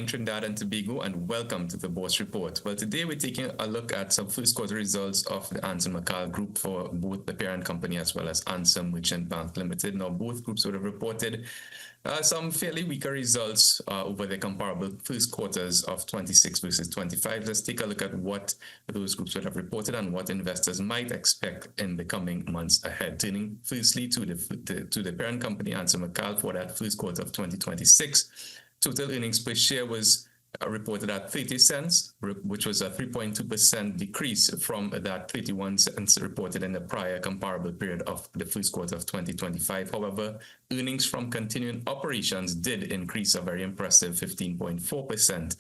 Trinidad and Tobago, and welcome to the Bourse Report. Well, today we're taking a look at some first quarter results of the Ansa McAL Group for both the parent company as well as Ansa McAL Limited. Now, both groups would have reported some fairly weaker results over the comparable first quarters of 26 versus 25. Let's take a look at what those groups would have reported and what investors might expect in the coming months ahead. Turning firstly to the parent company, Ansa McAL, for that first quarter of 2026. Total earnings per share was reported at 30 cents, which was a 3.2% decrease from that 31 cents reported in the prior comparable period of the first quarter of 2025. However, earnings from continuing operations did increase a very impressive 15.4%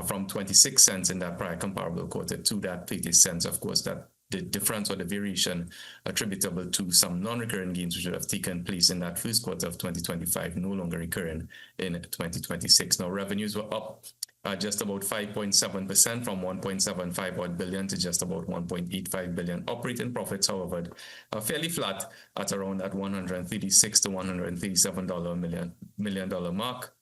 from 26 cents in that prior comparable quarter to that 30 cents. Of course, that the difference or the variation attributable to some non-recurring gains which would have taken place in that first quarter of 2025, no longer recurring in 2026. Now, revenues were up just about 5.7% from 1.75 billion to just about 1.85 billion. Operating profits, however, are fairly flat at around that $136 to $137 million mark.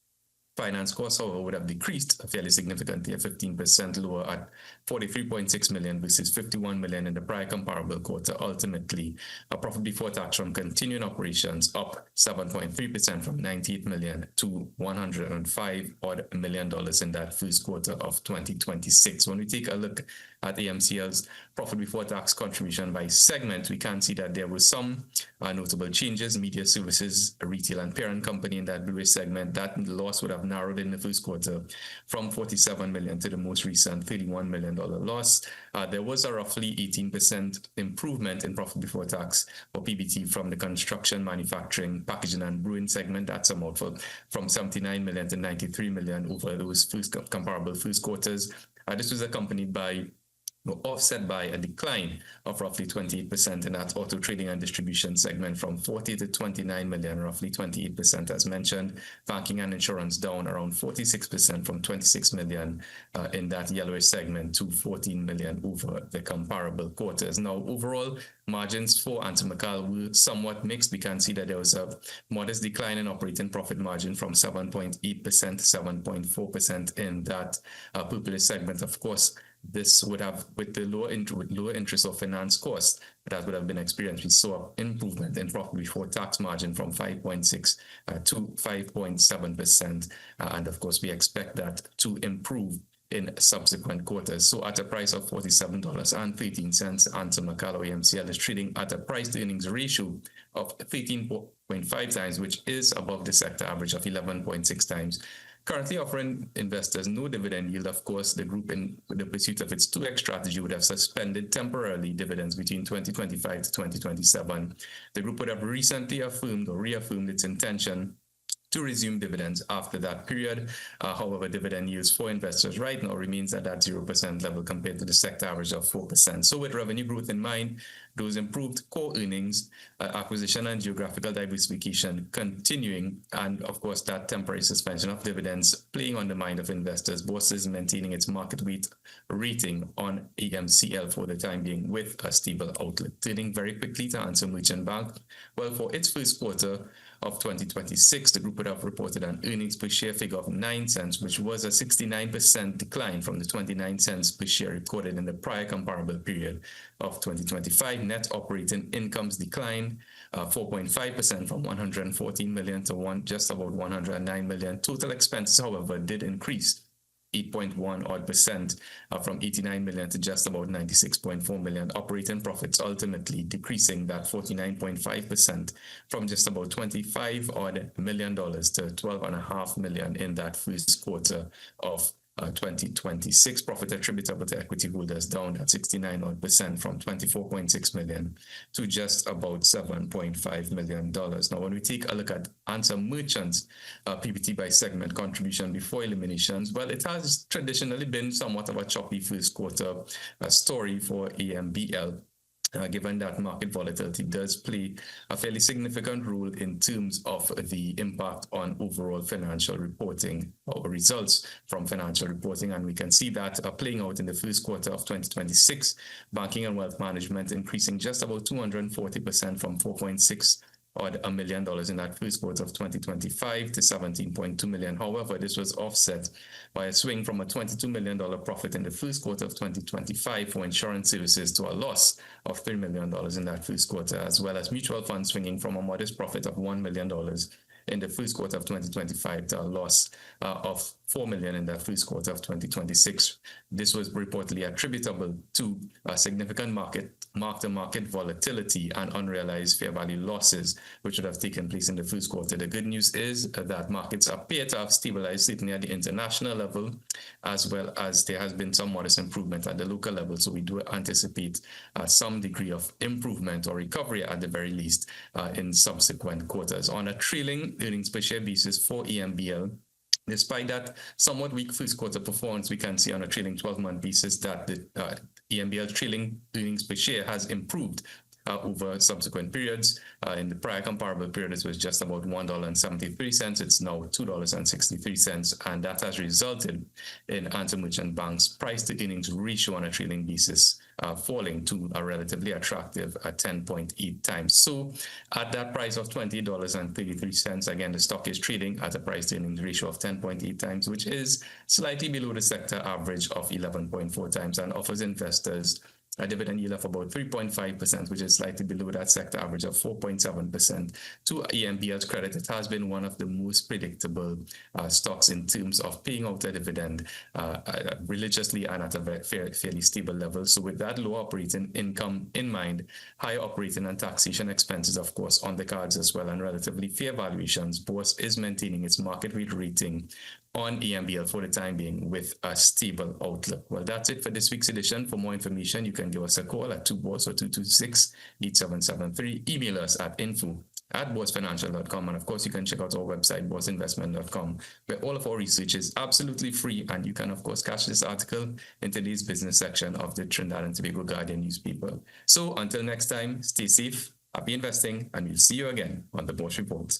Finance costs, however, would have decreased fairly significantly, at 15% lower at 43.6 million versus 51 million in the prior comparable quarter. Ultimately, a profit before tax from continuing operations up 7.3% from 98 million to $105 million in that first quarter of 2026. When we take a look at AMCL's profit before tax contribution by segment, we can see that there were some notable changes. Media services, retail and parent company in that Blu-ray segment, that loss would have narrowed in the first quarter from 47 million to the most recent $31 million loss. There was a roughly 18% improvement in profit before tax or PBT from the construction, manufacturing, packaging and brewing segment. That's a mouthful, from 79 million to 93 million over those comparable first quarters. This was accompanied by offset by a decline of roughly 28% in that auto trading and distribution segment from 40 to 29 million, roughly 28% as mentioned. Banking and insurance down around 46% from 26 million in that yellowish segment to 14 million over the comparable quarters. Now, overall margins for Ansa McAL were somewhat mixed. We can see that there was a modest decline in operating profit margin from 7.8% to 7.4% in that purplish segment. Of course, this would have, with the lower interest of finance costs that would have been experienced, we saw improvement in profit before tax margin from 5.6 to 5.7%. And of course, we expect that to improve in subsequent quarters. So at a price of $47.13, Ansa McAL or AMCL is trading at a price to earnings ratio of 13.5 times, which is above the sector average of 11.6 times. Currently offering investors no dividend yield. Of course, the group, in the pursuit of its 2X strategy, would have suspended temporarily dividends between 2025 to 2027. The group would have recently affirmed or reaffirmed its intention to resume dividends after that period. However, dividend yields for investors right now remains at that 0% level compared to the sector average of 4%. So with revenue growth in mind, those improved core earnings, acquisition and geographical diversification continuing, and of course that temporary suspension of dividends playing on the mind of investors, Bourse is maintaining its market weight rating on AMCL for the time being with a stable outlook. Turning very quickly to Ansa Merchant Bank. Well, for its first quarter of 2026, the group would have reported an earnings per share figure of 9 cents, which was a 69% decline from the 29 cents per share recorded in the prior comparable period of 2025. Net operating incomes declined 4.5% from 114 million to just about 109 million. Total expenses, however, did increase 8.1% from 89 million to just about 96.4 million. Operating profits ultimately decreasing that 49.5% from just about $25 million to $12.5 million in that first quarter of 2026. Profit attributable to equity holders down at 69% from 24.6 million to just about $7.5 million. Now, when we take a look at Ansa Merchant's PBT by segment contribution before eliminations, well, it has traditionally been somewhat of a choppy first quarter story for AMBL. Given that market volatility does play a fairly significant role in terms of the impact on overall financial reporting or results from financial reporting. And we can see that playing out in the first quarter of 2026, banking and wealth management increasing just about 240% from 4.6 odd $1 million in that first quarter of 2025 to $17.2 million. However, this was offset by a swing from a $22 million profit in the first quarter of 2025 for insurance services to a loss of $3 million in that first quarter, as well as mutual funds swinging from a modest profit of $1 million in the first quarter of 2025 to a loss of $4 million in the first quarter of 2026. This was reportedly attributable to a significant mark-to-market volatility and unrealized fair value losses, which would have taken place in the first quarter. The good news is that markets appear to have stabilized, certainly at the international level, as well as there has been some modest improvement at the local level. So we do anticipate some degree of improvement or recovery at the very least in subsequent quarters. On a trailing earnings per share basis for AMBL, despite that somewhat weak first quarter performance, we can see on a trailing 12-month basis that the AMBL trailing earnings per share has improved over subsequent periods. In the prior comparable period, it was just about $1.73. It's now $2.63, and that has resulted in Ansa Merchant Bank's price-to-earnings ratio on a trailing basis falling to a relatively attractive 10.8 times. So at that price of $20.33, again, the stock is trading at a price-to-earnings ratio of 10.8 times, which is slightly below the sector average of 11.4 times and offers investors a dividend yield of about 3.5%, which is slightly below that sector average of 4.7%. To AMBL's credit, it has been one of the most predictable stocks in terms of paying out a dividend religiously and at a fairly stable level. So with that low operating income in mind, high operating and taxation expenses, of course, on the cards as well, and relatively fair valuations, Bourse is maintaining its market rate rating on AMBL for the time being with a stable outlook. Well, that's it for this week's edition. For more information, you can give us a call at 2BORSE or 226-8773. Email us at info@borsefinancial.com. And of course, you can check out our website, borseinvestment.com, where all of our research is absolutely free. And you can, of course, catch this article in today's business section of the Trinidad and Tobago Guardian newspaper. So until next time, stay safe, happy investing, and we'll see you again on the Bourse Report.